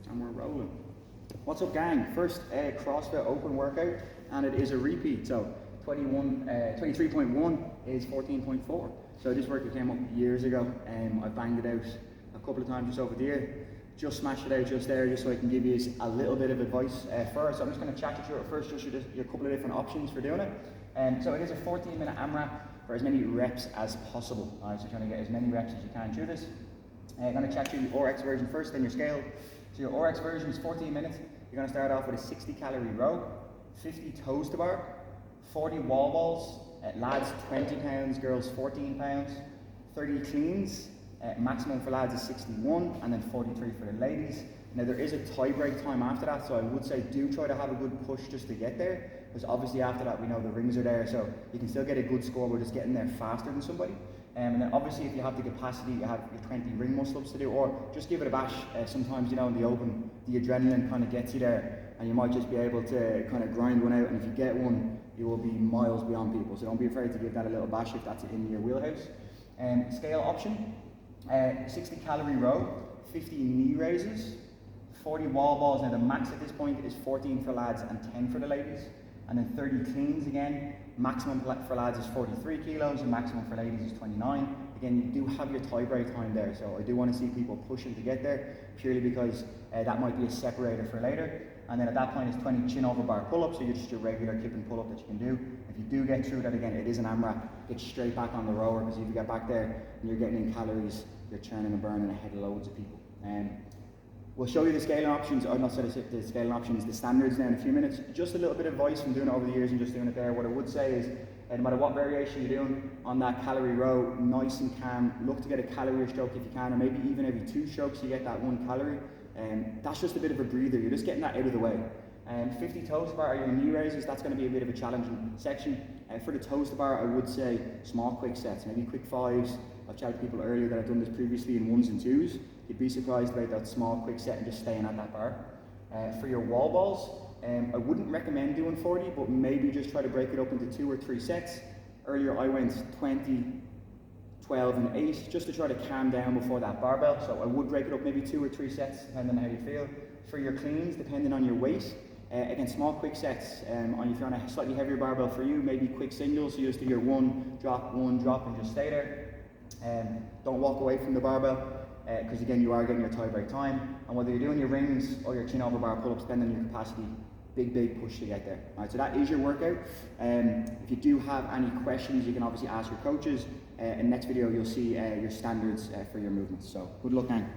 And we're rolling. What's up, gang? First CrossFit open workout, and it is a repeat. So 23.1 is 14.4. So this workout came up years ago, and I banged it out a couple of times just over the year. Just smashed it out just there, just so I can give you a little bit of advice first. So I'm just going to chat you through it first, just your couple of different options for doing it. So it is a 14-minute AMRAP for as many reps as possible. All right, so trying to get as many reps as you can through this. I'm going to chat you the RX version first, then your scale. So your RX version is 14 minutes. You're going to start off with a 60 calorie row, 50 toes to bar, 40 wall balls, lads 20 pounds, girls 14 pounds, 30 cleans, maximum for lads is 61, and then 43 for the ladies. Now there is a tie break time after that, so I would say do try to have a good push just to get there, because obviously after that we know the rings are there, so you can still get a good score by just getting there faster than somebody. And then obviously if you have the capacity, you have your 20 ring muscle-ups to do, or just give it a bash. Sometimes, you know, in the open, the adrenaline kind of gets you there, and you might just be able to kind of grind one out, and if you get one, you will be miles beyond people. So don't be afraid to give that a little bash if that's in your wheelhouse. Scale option, 60 calorie row, 50 knee raises, 40 wall balls. Now the max at this point is 14 for lads and 10 for the ladies. And then 30 cleans again. Maximum for lads is 43 kilos and maximum for ladies is 29. Again, you do have your tie break time there, so I do want to see people pushing to get there, purely because that might be a separator for later. And then at that point it's 20 chin over bar pull-ups, so you're just your regular kip and pull-up that you can do. If you do get through that, again, it is an AMRAP. Get straight back on the rower, because if you get back there and you're getting in calories, you're churning and burning ahead of loads of people. We'll show you the scaling options, or not the scaling options, the standards now in a few minutes. Just a little bit of advice from doing it over the years and just doing it there. What I would say is, no matter what variation you're doing on that calorie row, nice and calm, look to get a calorie a stroke if you can, or maybe even every 2 strokes you get that 1 calorie. That's just a bit of a breather, you're just getting that out of the way. 50 toes to bar are your knee raises. That's going to be a bit of a challenging section. For the toes to bar, I would say small quick sets, maybe quick 5s. I've chatted to people earlier that I've done this previously in 1s and 2s. You'd be surprised about that small quick set and just staying at that bar. For your wall balls, I wouldn't recommend doing 40, but maybe just try to break it up into 2 or 3 sets. Earlier I went 20, 12 and 8, just to try to calm down before that barbell. So I would break it up maybe 2 or 3 sets, depending on how you feel. For your cleans, depending on your weight, again, small quick sets. On if you're on a slightly heavier barbell for you, maybe quick singles, so you just do your 1 drop, and just stay there. Don't walk away from the barbell, because again, you are getting your tie break time. And whether you're doing your rings or your chin over bar pull-ups, depending on your capacity, big push to get there. All right, so that is your workout. If you do have any questions, you can obviously ask your coaches. In the next video, you'll see your standards for your movements. So good luck, gang.